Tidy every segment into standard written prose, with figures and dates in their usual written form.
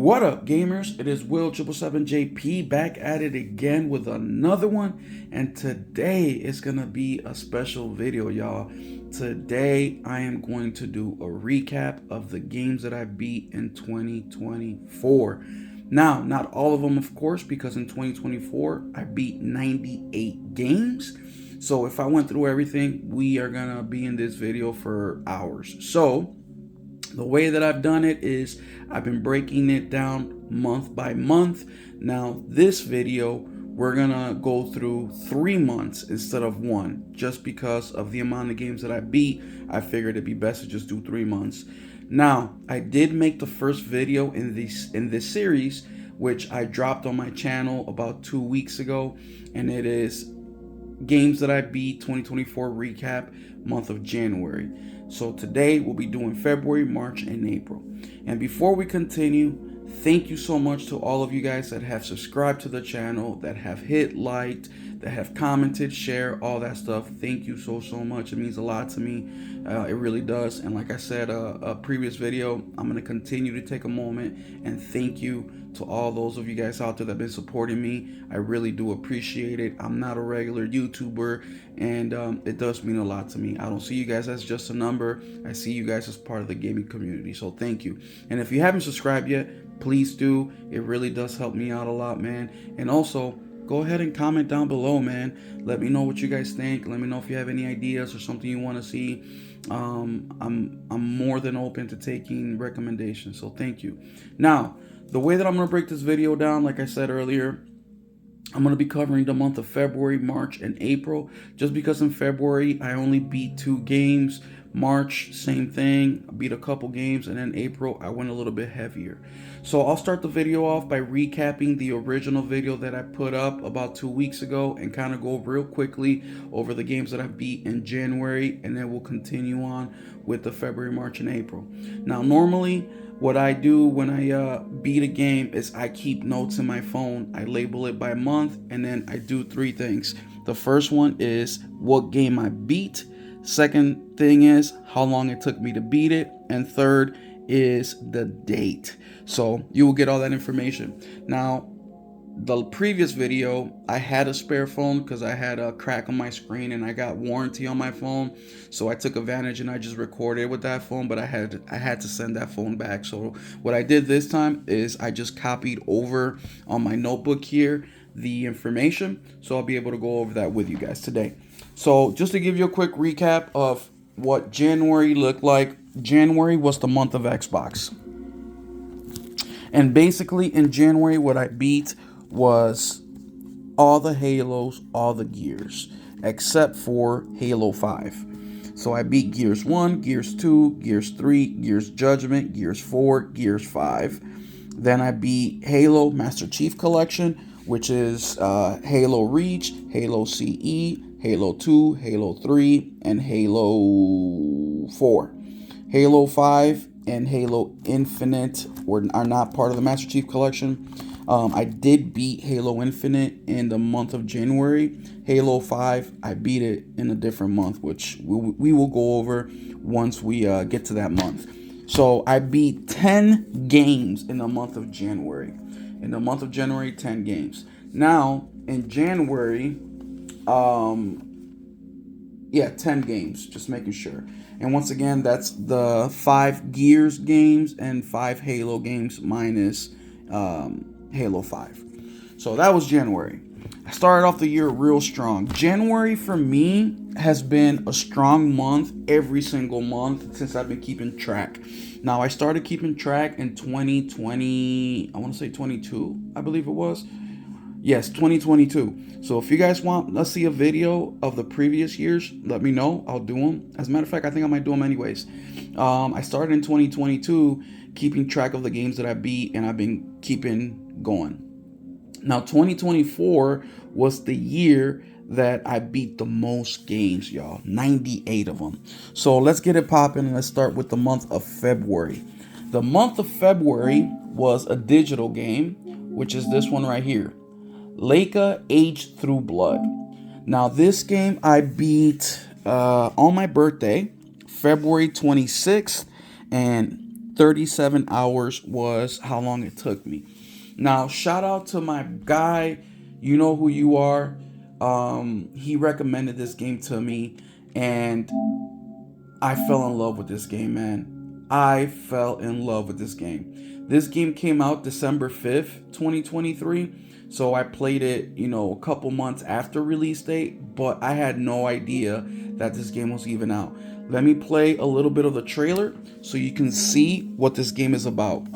What up, gamers? It is Will 777JP back at it again with another one, and today is gonna be a special video, y'all. Today I am going to do a recap of the games that I beat in 2024. Now, not all of them, of course, because in 2024 I beat 98 games. So if I went through everything, we are gonna be in this video for hours. So the way that I've done it is I've been breaking it down month by month. Now, this video, we're gonna go through 3 months instead of one, just because of the amount of games that I beat. I figured it'd be best to just do 3 months. Now, I did make the first video in this series, which I dropped on my channel about 2 weeks ago, and it is games that I beat 2024 recap month of January. So today we'll be doing February, March, and April. And before we continue, thank you so much to all of you guys that have subscribed to the channel, that have hit like, that have commented, share, all that stuff. Thank you so much. It means a lot to me. It really does. And like I said, a previous video, I'm going to continue to take a moment and thank you to all those of you guys out there that have been supporting me. I really do appreciate it. I'm not a regular YouTuber, and it does mean a lot to me. I don't see you guys as just a number. I see you guys as part of the gaming community. So thank you. And if you haven't subscribed yet, please do. It really does help me out a lot, man. And also, go ahead and comment down below, man. Let me know what you guys think. Let me know if you have any ideas or something you want to see. I'm more than open to taking recommendations. So thank you. Now, the way that I'm going to break this video down, like I said earlier, I'm going to be covering the month of February, March, and April. Just because in February, I only beat 2 games. March, same thing. I beat a couple games. And then April, I went a little bit heavier. So I'll start the video off by recapping the original video that I put up about 2 weeks ago and kind of go real quickly over the games that I beat in January. And then we'll continue on with the February, March, and April. Now, normally, what I do when I beat a game is I keep notes in my phone. I label it by month, and then I do 3 things. The first one is what game I beat. Second thing is how long it took me to beat it. And third is the date. So you will get all that information. Now, the previous video, I had a spare phone because I had a crack on my screen and I got warranty on my phone. So I took advantage and I just recorded with that phone, but I had to send that phone back. So what I did this time is I just copied over on my notebook here the information. So I'll be able to go over that with you guys today. So just to give you a quick recap of what January looked like. January was the month of Xbox. And basically in January, what I beat was all the Halos, all the Gears, except for Halo 5. So I beat Gears 1, Gears 2, Gears 3, Gears Judgment, Gears 4, Gears 5. Then I beat Halo Master Chief Collection, which is Halo Reach, Halo CE, Halo 2, Halo 3, and Halo 4. Halo 5 and Halo Infinite are not part of the Master Chief Collection. I did beat Halo Infinite in the month of January. Halo 5, I beat it in a different month, which we will go over once we get to that month. So I beat 10 games in the month of January. In the month of January, 10 games. Now, in January, 10 games, just making sure. And once again, that's the 5 Gears games and 5 Halo games minus Halo 5. So that was January. I started off the year real strong. January for me has been a strong month every single month since I've been keeping track. Now, I started keeping track in 2020, I want to say 22, I believe it was. Yes, 2022. So if you guys want to see a video of the previous years, let me know. I'll do them. As a matter of fact, I think I might do them anyways. I started in 2022 keeping track of the games that I beat, and I've been keeping going. Now, 2024 was the year that I beat the most games, y'all. 98 of them. So let's get it popping, and let's start with the month of February. The month of February was a digital game, which is this one right here. Leica Aged Through Blood. Now, this game I beat on my birthday, February 26th, and 37 hours was how long it took me. Now, shout out to my guy. You know who you are. He recommended this game to me, and I fell in love with this game, man. I fell in love with this game. This game came out December 5th, 2023. So I played it, a couple months after release date, but I had no idea that this game was even out. Let me play a little bit of the trailer so you can see what this game is about.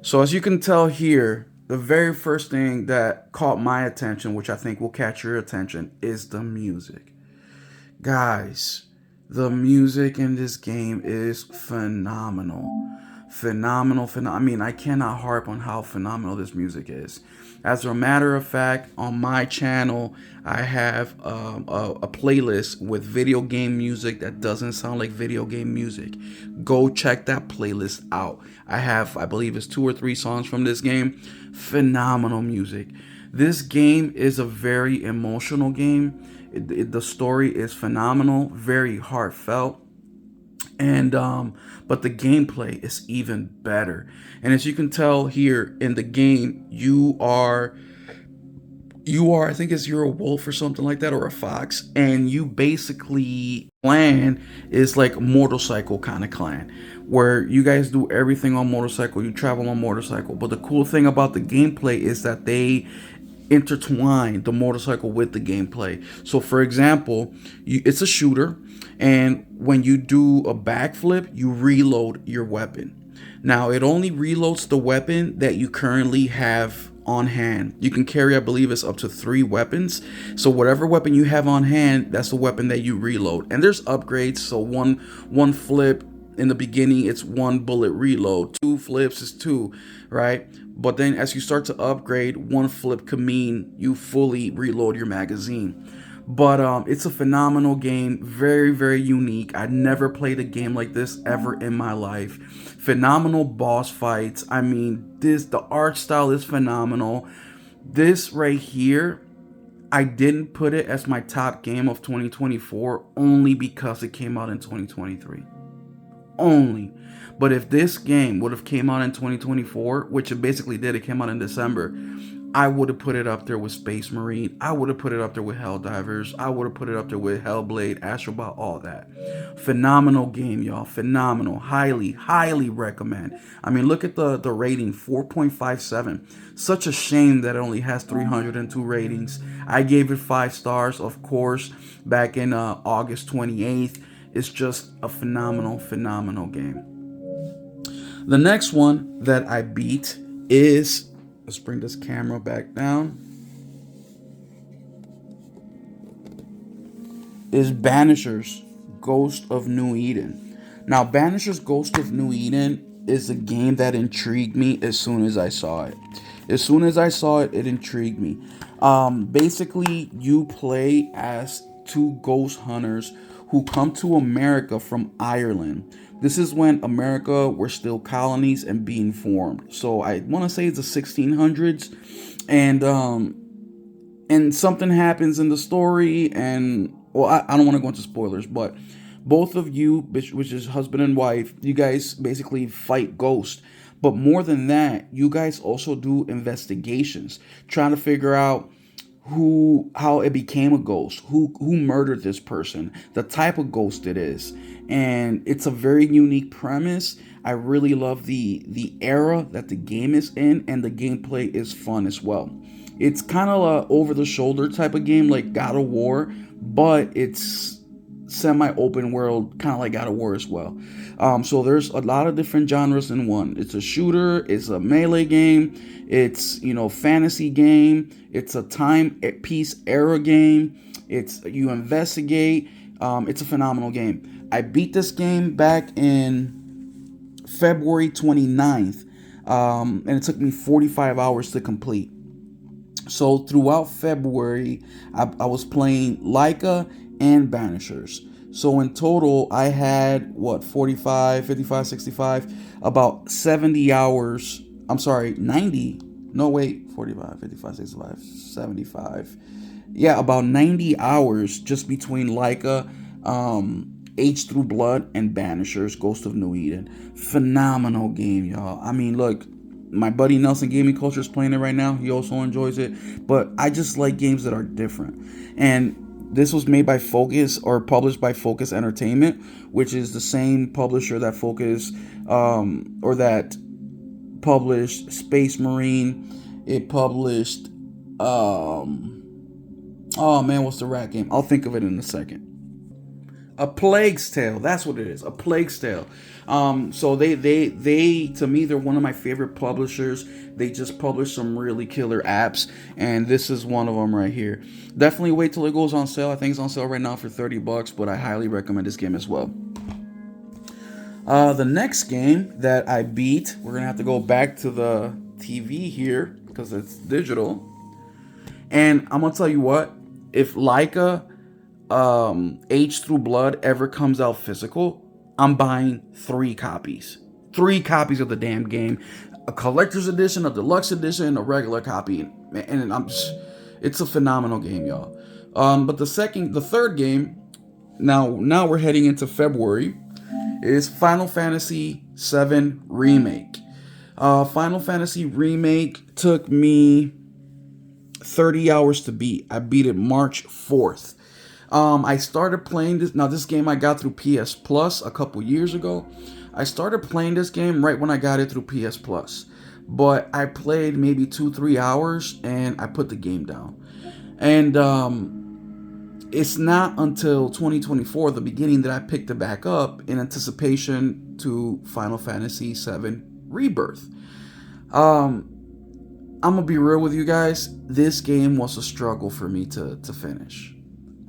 So as you can tell here, the very first thing that caught my attention, which I think will catch your attention, is the music. Guys, the music in this game is phenomenal. Phenomenal. I mean, I cannot harp on how phenomenal this music is. As a matter of fact, on my channel, I have a playlist with video game music that doesn't sound like video game music. Go check that playlist out. I have, I believe it's 2 or 3 songs from this game. Phenomenal music. This game is a very emotional game. The story is phenomenal, very heartfelt. And but the gameplay is even better. And as you can tell here in the game, you are, I think you're a wolf or something like that, or a fox, and you basically clan is like a motorcycle kind of clan where you guys do everything on motorcycle, you travel on motorcycle. But the cool thing about the gameplay is that they intertwine the motorcycle with the gameplay. So for example, it's a shooter, and when you do a backflip, you reload your weapon. Now it only reloads the weapon that you currently have on hand. You can carry, I believe it's up to 3 weapons. So whatever weapon you have on hand, that's the weapon that you reload. And there's upgrades. So one flip in the beginning, it's 1 bullet reload. 2 flips is 2, right? But then as you start to upgrade, 1 flip could mean you fully reload your magazine. But it's a phenomenal game, very, very unique. I never played a game like this ever in my life. Phenomenal boss fights. I mean, the art style is phenomenal. This right here, I didn't put it as my top game of 2024 only because it came out in 2023. Only. But if this game would have came out in 2024, which it basically did, it came out in December, I would have put it up there with Space Marine. I would have put it up there with Helldivers. I would have put it up there with Hellblade, Astrobot, all that. Phenomenal game, y'all. Phenomenal. Highly, highly recommend. I mean, look at the rating, 4.57. Such a shame that it only has 302 ratings. I gave it 5 stars, of course, back in August 28th. It's just a phenomenal, phenomenal game. The next one that I beat is, let's bring this camera back down, is Banishers Ghost of New Eden. Now, Banishers Ghost of New Eden is a game that intrigued me as soon as I saw it. As soon as I saw it, it intrigued me. Basically, you play as 2 ghost hunters who come to America from Ireland. This is when America were still colonies and being formed. So I want to say it's the 1600s, and something happens in the story, and well, I don't want to go into spoilers, but both of you, which is husband and wife, you guys basically fight ghosts. But more than that, you guys also do investigations, trying to figure out how it became a ghost, who murdered this person, the type of ghost it is. And it's a very unique premise. I really love the era that the game is in, and the gameplay is fun as well. It's kind of a over the shoulder type of game like God of War, but it's semi-open world, kind of like God of War as well. So there's a lot of different genres in one. It's a shooter, it's a melee game, it's fantasy game, it's a time piece era game, it's you investigate. It's a phenomenal game. I beat this game back in February 29th, and it took me 45 hours to complete. So throughout February, I was playing Leica and Banishers. So in total, I had what, 45, 55, 65, about 70 hours. I'm sorry, 90. No, wait, 45, 55, 65, 75. Yeah, about 90 hours just between Leica, H Through Blood, and Banishers, Ghost of New Eden. Phenomenal game, y'all. I mean, look, my buddy Nelson Gaming Culture is playing it right now. He also enjoys it. But I just like games that are different. And this was made by Focus, or published by Focus Entertainment, which is the same publisher that or that published Space Marine. It published, oh man, what's the rat game? I'll think of it in a second. A Plague's Tale. That's what it is. A Plague's Tale. So they to me, they're one of my favorite publishers. They just publish some really killer apps, and this is one of them right here. Definitely wait till it goes on sale. I think it's on sale right now for $30, but I highly recommend this game as well. The next game that I beat, we're gonna have to go back to the TV here because it's digital. And I'm gonna tell you what, if Leica H Through Blood ever comes out physical, I'm buying 3 copies. 3 copies of the damn game. A collector's edition, a deluxe edition, and a regular copy. And it's a phenomenal game, y'all. But the third game, now we're heading into February, is Final Fantasy VII Remake. Final Fantasy Remake took me 30 hours to beat. I beat it March 4th. I started playing this. Now, this game I got through PS Plus a couple years ago. I started playing this game right when I got it through PS Plus. But I played maybe 2-3 hours and I put the game down. And it's not until 2024, the beginning, that I picked it back up in anticipation to Final Fantasy VII Rebirth. I'm gonna be real with you guys. This game was a struggle for me to finish.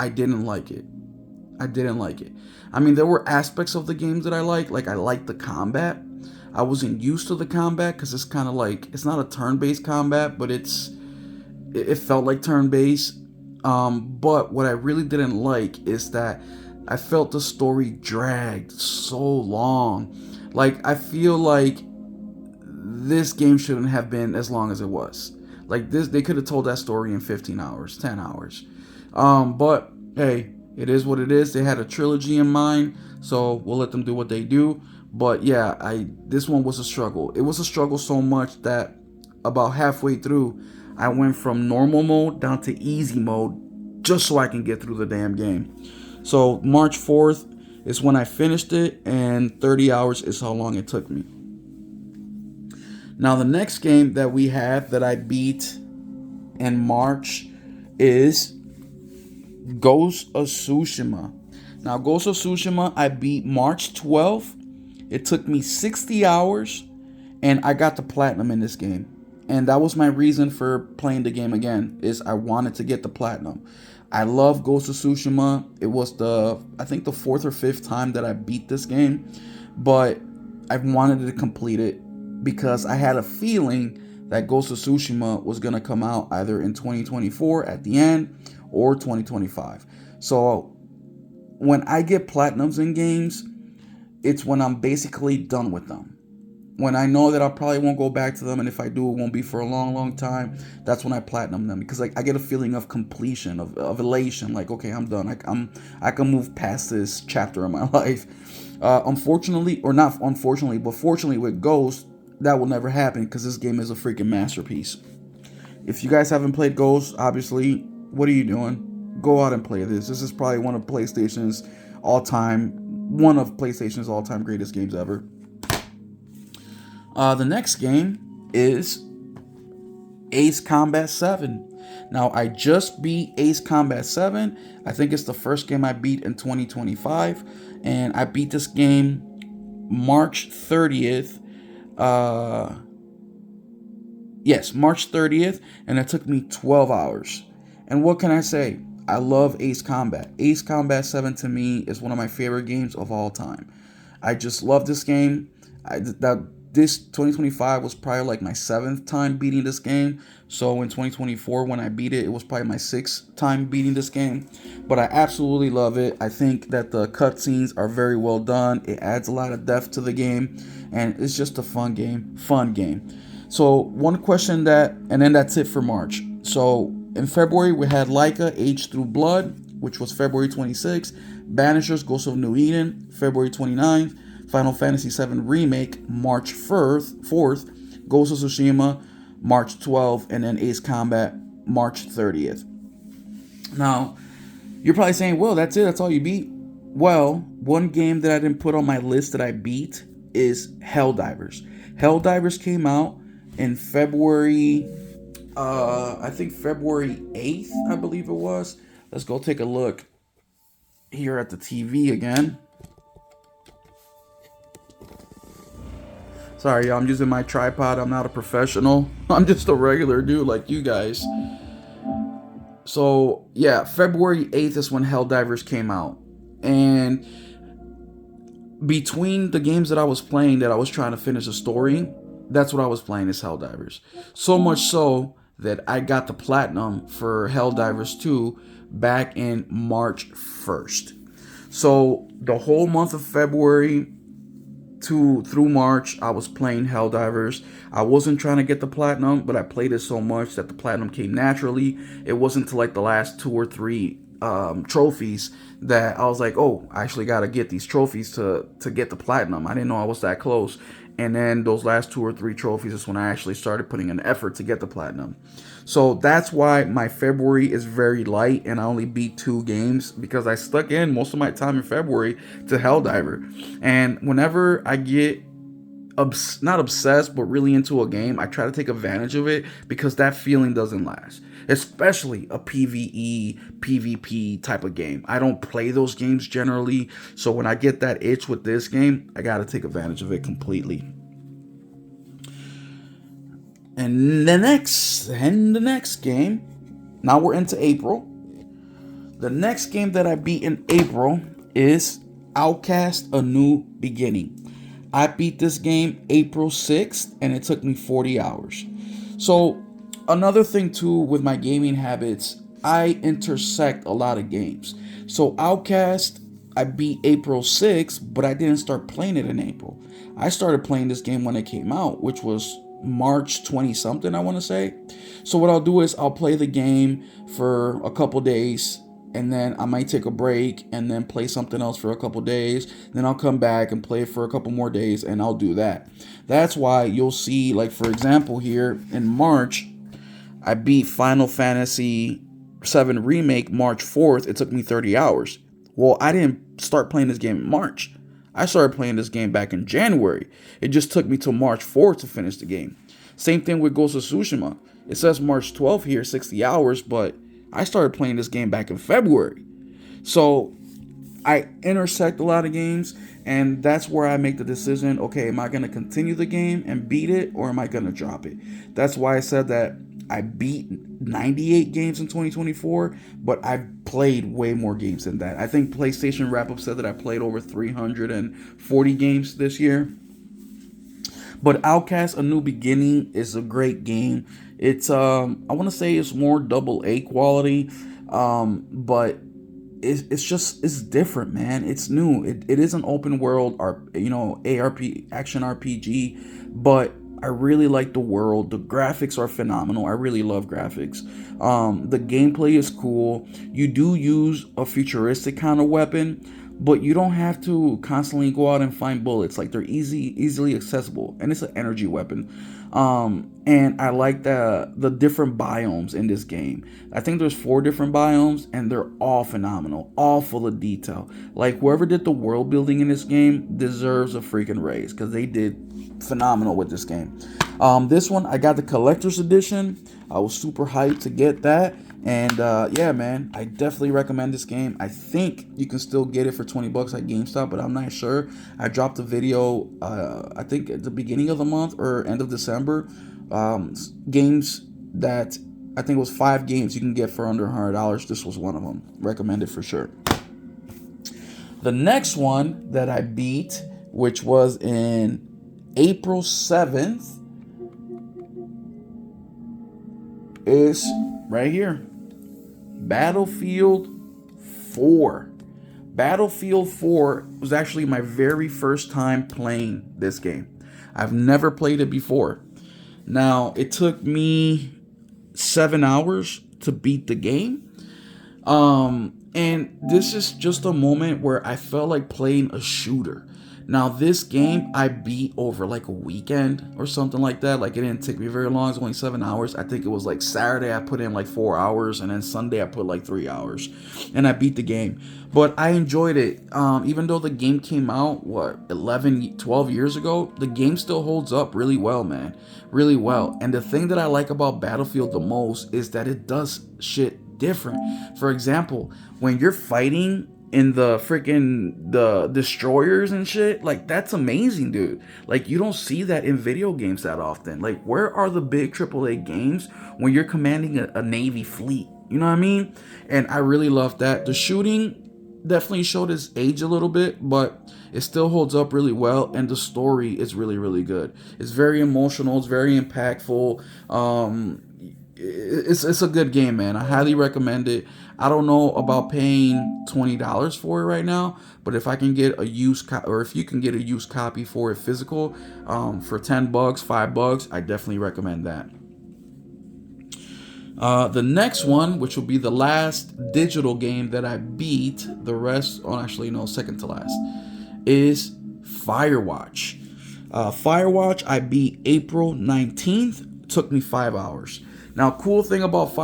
I didn't like it. I mean, there were aspects of the games that I liked. Like, I liked the combat. I wasn't used to the combat because it's kind of like, it's not a turn-based combat, but it felt like turn-based. But what I really didn't like is that I felt the story dragged so long. Like, I feel like this game shouldn't have been as long as it was. Like, this, they could have told that story in 15 hours, 10 hours. But hey, it is what it is. They had a trilogy in mind, so we'll let them do what they do. But yeah, this one was a struggle. It was a struggle so much that about halfway through, I went from normal mode down to easy mode just so I can get through the damn game. So March 4th is when I finished it, and 30 hours is how long it took me. Now, the next game that we have that I beat in March is Ghost of Tsushima. Now, Ghost of Tsushima, I beat March 12th. It took me 60 hours, and I got the platinum in this game. And that was my reason for playing the game again, is I wanted to get the platinum. I love Ghost of Tsushima. It was I think the 4th or 5th time that I beat this game, but I wanted to complete it because I had a feeling that Ghost of Tsushima was going to come out either in 2024 at the end or 2025. So when I get platinums in games, it's when I'm basically done with them. When I know that I probably won't go back to them, and if I do, it won't be for a long, long time, that's when I platinum them. Because like I get a feeling of completion, of elation. Like, okay, I'm done. I can move past this chapter in my life. Unfortunately, or not unfortunately, but fortunately with Ghost, that will never happen because this game is a freaking masterpiece. If you guys haven't played Ghost, obviously, what are you doing? Go out and play this. This is probably one of PlayStation's all-time greatest games ever. The next game is Ace Combat 7. Now, I just beat Ace Combat 7. I think it's the first game I beat in 2025. And I beat this game March 30th. March 30th. And it took me 12 hours. And what can I say? I love Ace Combat. Ace Combat 7 to me is one of my favorite games of all time. I just love this game. this 2025 was probably like my 7th time beating this game. So in 2024, when I beat it, it was probably my 6th time beating this game. But I absolutely love it. I think that the cutscenes are very well done. It adds a lot of depth to the game, and it's just a fun game. Fun game. So one question and then that's it for March. So in February, we had Laika Age Through Blood, which was February 26th. Banishers Ghosts of New Eden, February 29th. Final Fantasy VII Remake, March 4th. Ghost of Tsushima, March 12th. And then Ace Combat, March 30th. Now, you're probably saying, well, that's it. That's all you beat. Well, one game that I didn't put on my list that I beat is Helldivers. Helldivers came out in February, I think February 8th, I believe it was. Let's go take a look here at the TV again. Sorry, y'all, I'm using my tripod. I'm not a professional. I'm just a regular dude like you guys. So, yeah, February 8th is when Helldivers came out. And between the games that I was playing that I was trying to finish a story, that's what I was playing is Helldivers. So much so that I got the platinum for Helldivers 2 back in March 1st. So the whole month of February through March, I was playing Helldivers. I wasn't trying to get the platinum, but I played it so much that the platinum came naturally. It wasn't until like the last 2 or 3 trophies that I was like, oh, I actually got to get these trophies to get the platinum. I didn't know I was that close. And then those last 2 or 3 trophies is when I actually started putting an effort to get the platinum. So that's why my February is very light and I only beat 2 games, because I stuck in most of my time in February to Helldiver. And whenever I get not obsessed, but really into a game, I try to take advantage of it, because that feeling doesn't last. Especially a PvE, PvP type of game. I don't play those games generally, so when I get that itch with this game, I gotta take advantage of it completely. And the next game, now we're into April. The next game that I beat in April is Outcast: A New Beginning. I beat this game April 6th, and it took me 40 hours. So another thing too with my gaming habits, I intersect a lot of games. So Outcast, I beat April 6th, but I didn't start playing it in April. I started playing this game when it came out, which was March 20 something, I want to say. So what I'll do is I'll play the game for a couple days, and then I might take a break and then play something else for a couple days. Then I'll come back and play for a couple more days, and I'll do that. That's why you'll see, like, for example, here in March, I beat Final Fantasy VII Remake March 4th. It took me 30 hours. Well, I didn't start playing this game in March. I started playing this game back in January. It just took me till March 4th to finish the game. Same thing with Ghost of Tsushima. It says March 12th here, 60 hours, but I started playing this game back in February. So I intersect a lot of games, and that's where I make the decision, okay, am I going to continue the game and beat it, or am I going to drop it? That's why I said that I beat 98 games in 2024, but I've played way more games than that. I think PlayStation Wrap-Up said that I played over 340 games this year. But Outcast: A New Beginning is a great game. It's I want to say it's more AA quality, but it's different, man. It's new. It is an open world, ARP action RPG, but I really like the world. The graphics are phenomenal. I really love graphics. The gameplay is cool. You do use a futuristic kind of weapon, but you don't have to constantly go out and find bullets. Like, they're easily accessible, and it's an energy weapon. And I like the different biomes in this game. I think there's 4 different biomes, and they're all phenomenal, all full of detail. Like, whoever did the world building in this game deserves a freaking raise, because they did phenomenal with this game. This one, I got the collector's edition. I was super hyped to get that. And yeah, man, I definitely recommend this game. I think you can still get it for $20 at GameStop, but I'm not sure. I dropped a video, I think at the beginning of the month or end of December. Games that I think it was 5 games you can get for under $100. This was one of them. Recommended for sure. The next one that I beat, which was in April 7th is right here. Battlefield 4. Battlefield 4 was actually my very first time playing this game. I've never played it before. Now, it took me 7 hours to beat the game. And this is just a moment where I felt like playing a shooter. Now, this game I beat over like a weekend or something like that. Like, it didn't take me very long. It's only 7 hours. I think it was like Saturday I put in like 4 hours, and then Sunday I put like 3 hours, and I beat the game. But I enjoyed it. Even though the game came out, 12 years ago, the game still holds up really well, man. Really well. And the thing that I like about Battlefield the most is that it does shit different. For example, when you're fighting in the destroyers and shit, like, that's amazing, dude. Like, you don't see that in video games that often. Like, where are the big AAA games when you're commanding a Navy fleet? You know what I mean? And I really love that. The shooting definitely showed its age a little bit, but it still holds up really well, and the story is really, really good. It's very emotional. It's very impactful. It's a good game, man. I highly recommend it. I don't know about paying $20 for it right now, but if I can get a used or if you can get a used copy for it physical, for $10, $5, I definitely recommend that. The next one, which will be the last digital game that I beat, the rest, oh, actually, no, second to last, is Firewatch. Firewatch, I beat April 19th. Took me 5 hours. Now, cool thing about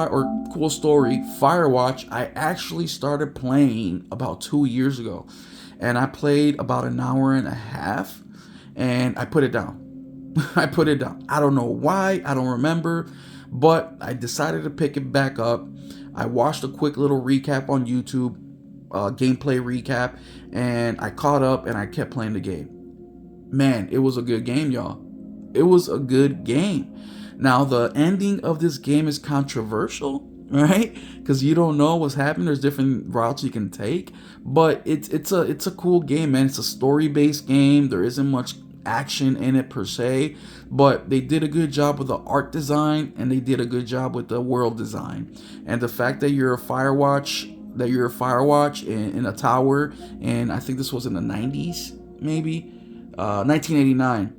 cool story, Firewatch, I actually started playing about 2 years ago. And I played about an hour and a half, and I put it down. I put it down. I don't know why. I don't remember. But I decided to pick it back up. I watched a quick little recap on YouTube, gameplay recap, and I caught up and I kept playing the game. Man, it was a good game, y'all. It was a good game. Now, the ending of this game is controversial, right? Because you don't know what's happening. There's different routes you can take, but it's a cool game, man. It's a story-based game. There isn't much action in it per se, but they did a good job with the art design, and they did a good job with the world design. And the fact that you're a Firewatch in a tower, and I think this was in the 90s, maybe 1989,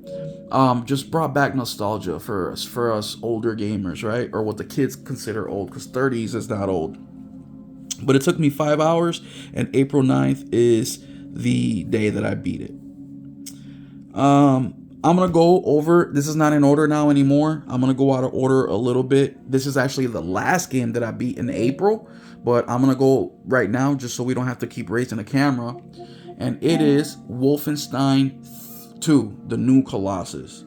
just brought back nostalgia for us older gamers, right? Or what the kids consider old, because 30s is not old. But it took me 5 hours, and April 9th is the day that I beat it. I'm gonna go over, this is not in order now anymore. I'm gonna go out of order a little bit. This is actually the last game that I beat in April, but I'm gonna go right now just so we don't have to keep raising the camera. And it is Wolfenstein 2, The New Colossus.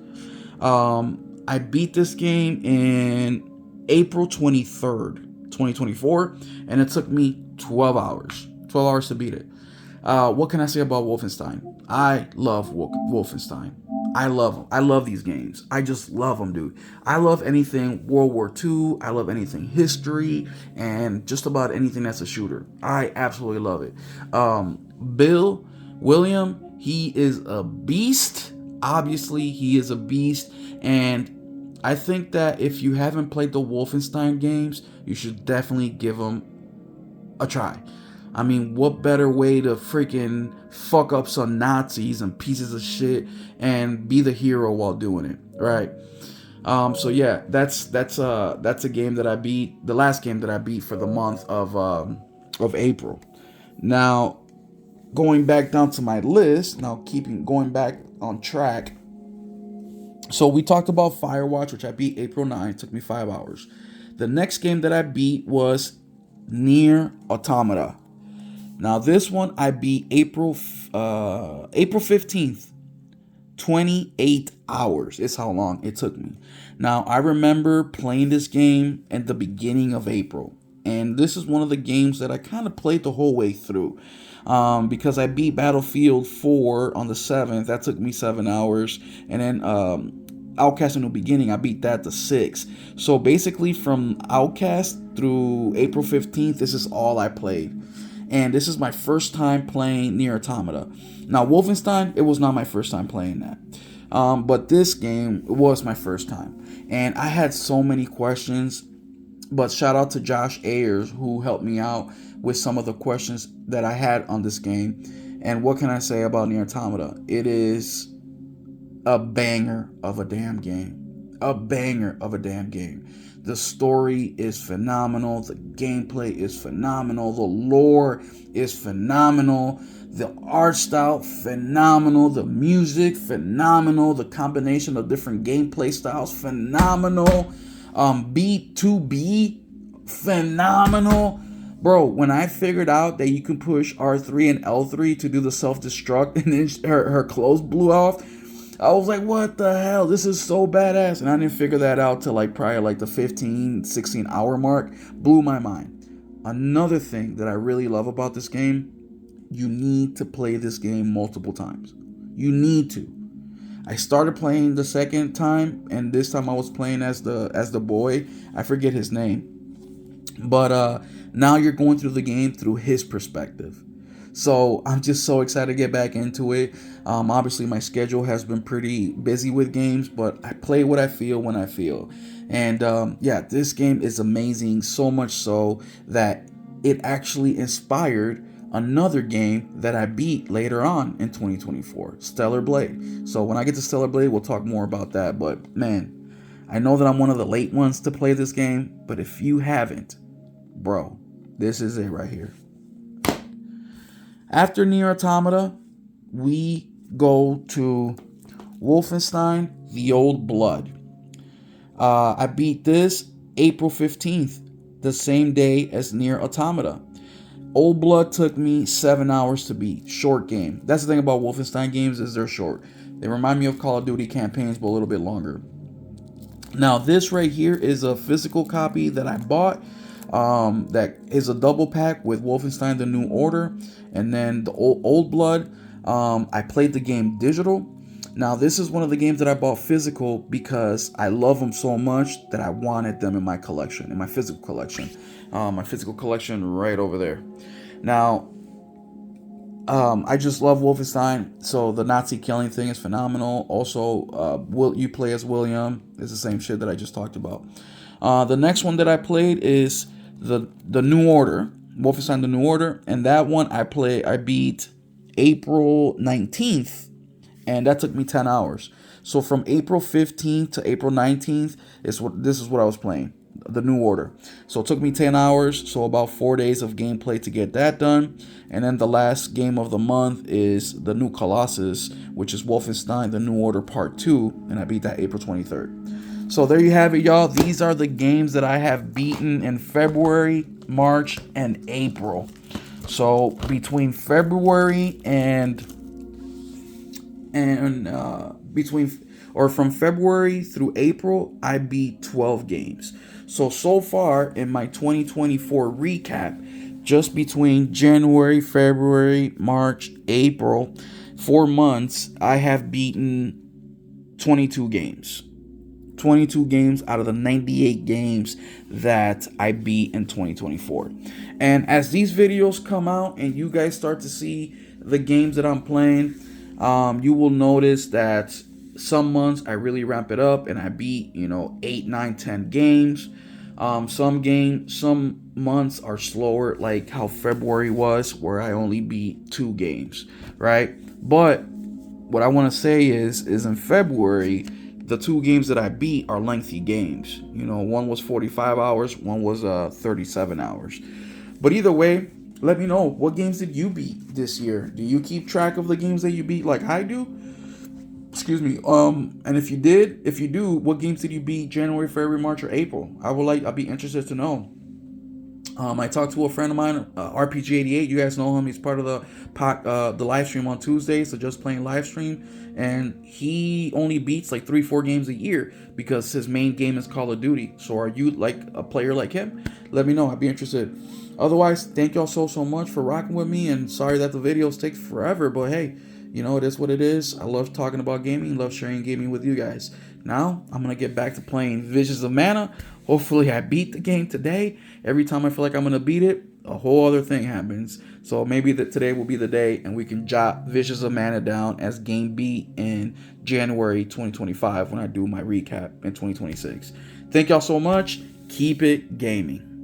I beat this game in April 23rd, 2024, and it took me 12 hours. 12 hours to beat it. What can I say about Wolfenstein? I love Wolfenstein. I love them. I love these games. I just love them, dude. I love anything World War II. I love anything history, and just about anything that's a shooter. I absolutely love it. William, he is a beast. Obviously, he is a beast, and I think that if you haven't played the Wolfenstein games, you should definitely give them a try. I mean, what better way to freaking fuck up some Nazis and pieces of shit and be the hero while doing it, right? So yeah, that's a game that I beat, the last game that I beat for the month of April. Now, going back down to my list, going back on track. So we talked about Firewatch, which I beat April 9th, took me 5 hours. The next game that I beat was Nier Automata. Now, this one I beat April 15th. 28 hours is how long it took me. Now, I remember playing this game at the beginning of April. And this is one of the games that I kind of played the whole way through. Because I beat Battlefield 4 on the 7th. That took me 7 hours. And then Outcast in the beginning, I beat that to 6. So basically from Outcast through April 15th, this is all I played. And this is my first time playing Nier Automata. Now, Wolfenstein, it was not my first time playing that. But this game was my first time, and I had so many questions. But shout out to Josh Ayers, who helped me out with some of the questions that I had on this game. And what can I say about Nier Automata? It is a banger of a damn game. A banger of a damn game. The story is phenomenal. The gameplay is phenomenal. The lore is phenomenal. The art style, phenomenal. The music, phenomenal. The combination of different gameplay styles, phenomenal. B2B, phenomenal. Bro, when I figured out that you can push R3 and L3 to do the self-destruct and then her clothes blew off, I was like, what the hell? This is so badass. And I didn't figure that out till like probably like the 15, 16 hour mark. Blew my mind. Another thing that I really love about this game, you need to play this game multiple times. You need to. I started playing the second time, and this time I was playing as the boy. I forget his name. But now you're going through the game through his perspective. So I'm just so excited to get back into it. Obviously, my schedule has been pretty busy with games, but I play what I feel when I feel. And yeah, this game is amazing, so much so that it actually inspired another game that I beat later on in 2024, Stellar Blade. So when I get to Stellar Blade, we'll talk more about that. But man, I know that I'm one of the late ones to play this game, but if you haven't, bro, this is it right here. After Nier Automata, we go to Wolfenstein: The Old Blood. I beat this April 15th, the same day as Nier Automata. Old Blood took me 7 hours to beat. Short game. That's the thing about Wolfenstein games, is they're short. They remind me of Call of Duty campaigns, but a little bit longer. Now, this right here is a physical copy that I bought. That is a double pack with Wolfenstein: The New Order, and then the Old Blood. I played the game digital. Now, this is one of the games that I bought physical because I love them so much that I wanted them in my collection, in my physical collection. My physical collection right over there. Now, I just love Wolfenstein, so the Nazi killing thing is phenomenal. Also, you play as William. It's the same shit that I just talked about. The next one that I played is the New Order, Wolfenstein: The New Order, and that one I beat April 19th, and that took me 10 hours. So from April 15th to April 19th this is what I was playing, the New Order. So it took me 10 hours, so about 4 days of gameplay to get that done. And then the last game of the month is the New Colossus, which is Wolfenstein: The New Order Part 2, and I beat that April 23rd. So there you have it, y'all. These are the games that I have beaten in February, March, and April. So between February from February through April, I beat 12 games. So far in my 2024 recap, just between January, February, March, April, 4 months, I have beaten 22 games. 22 games out of the 98 games that I beat in 2024. And as these videos come out and you guys start to see the games that I'm playing, you will notice that some months I really ramp it up and I beat 8, 9, 10 games. Some months are slower, like how February was, where I only beat 2 games, right? But what I want to say is in February, the 2 games that I beat are lengthy games. One was 45 hours, one was 37 hours. But either way, let me know, what games did you beat this year? Do you keep track of the games that you beat like I do? Excuse me. And if you do, what games did you beat January, February, March, or April? I'd be interested to know. I talked to a friend of mine, RPG88. You guys know him. He's part of the live stream on Tuesdays, so Just Playing live stream. And he only beats like 3-4 games a year because his main game is Call of Duty. So are you like a player like him? Let me know. I'd be interested. Otherwise, thank y'all so much for rocking with me. And sorry that the videos take forever, but hey, it is what it is. I love talking about gaming. Love sharing gaming with you guys. Now I'm gonna get back to playing Visions of Mana. Hopefully I beat the game today. Every time I feel like I'm gonna beat it, a whole other thing happens. So maybe that today will be the day and we can jot Visions of Mana down as game B in January 2025 when I do my recap in 2026. Thank y'all so much. Keep it gaming.